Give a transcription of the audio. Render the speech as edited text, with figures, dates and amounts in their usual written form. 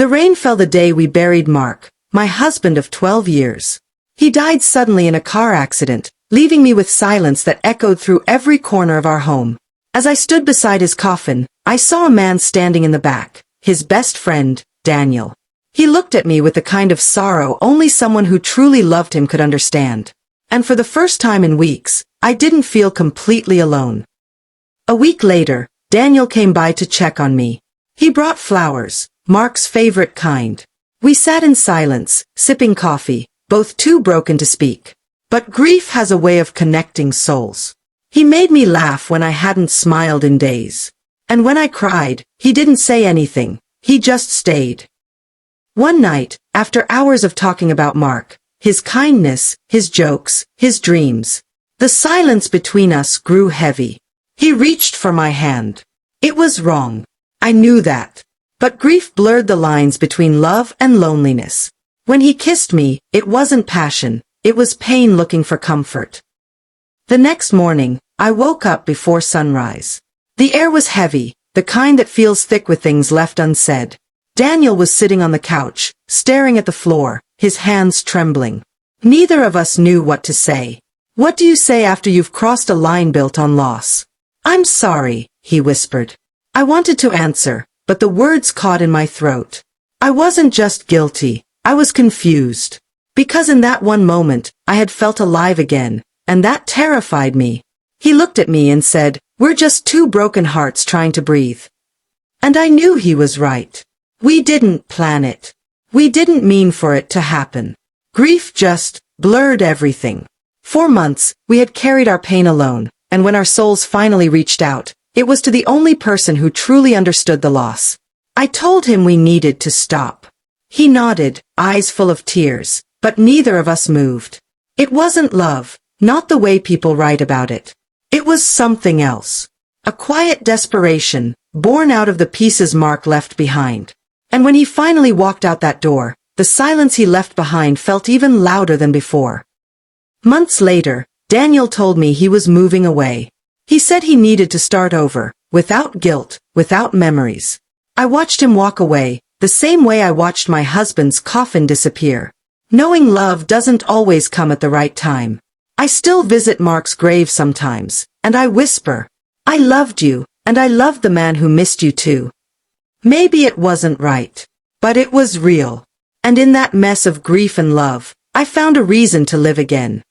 The rain fell the day we buried Mark, my husband of 12 years. He died suddenly in a car accident, leaving me with silence that echoed through every corner of our home. As I stood beside his coffin, I saw a man standing in the back, his best friend, Daniel. He looked at me with the kind of sorrow only someone who truly loved him could understand. And for the first time in weeks, I didn't feel completely alone. A week later, Daniel came by to check on me. He brought flowers, Mark's favorite kind. We sat in silence, sipping coffee, both too broken to speak. But grief has a way of connecting souls. He made me laugh when I hadn't smiled in days. And when I cried, he didn't say anything, he just stayed. One night, after hours of talking about Mark, his kindness, his jokes, his dreams, the silence between us grew heavy. He reached for my hand. It was wrong. I knew that. But grief blurred the lines between love and loneliness. When he kissed me, it wasn't passion, it was pain looking for comfort. The next morning, I woke up before sunrise. The air was heavy, the kind that feels thick with things left unsaid. Daniel was sitting on the couch, staring at the floor, his hands trembling. Neither of us knew what to say. What do you say after you've crossed a line built on loss? I'm sorry, he whispered. I wanted to answer, but the words caught in my throat. I wasn't just guilty, I was confused. Because in that one moment, I had felt alive again, and that terrified me. He looked at me and said, "We're just two broken hearts trying to breathe." And I knew he was right. We didn't plan it. We didn't mean for it to happen. Grief just blurred everything. For months, we had carried our pain alone, and when our souls finally reached out, it was to the only person who truly understood the loss. I told him we needed to stop. He nodded, eyes full of tears, but neither of us moved. It wasn't love, not the way people write about it. It was something else. A quiet desperation, born out of the pieces Mark left behind. And when he finally walked out that door, the silence he left behind felt even louder than before. Months later, Daniel told me he was moving away. He said he needed to start over, without guilt, without memories. I watched him walk away, the same way I watched my husband's coffin disappear. Knowing love doesn't always come at the right time. I still visit Mark's grave sometimes, and I whisper, "I loved you, and I loved the man who missed you too." Maybe it wasn't right, but it was real. And in that mess of grief and love, I found a reason to live again.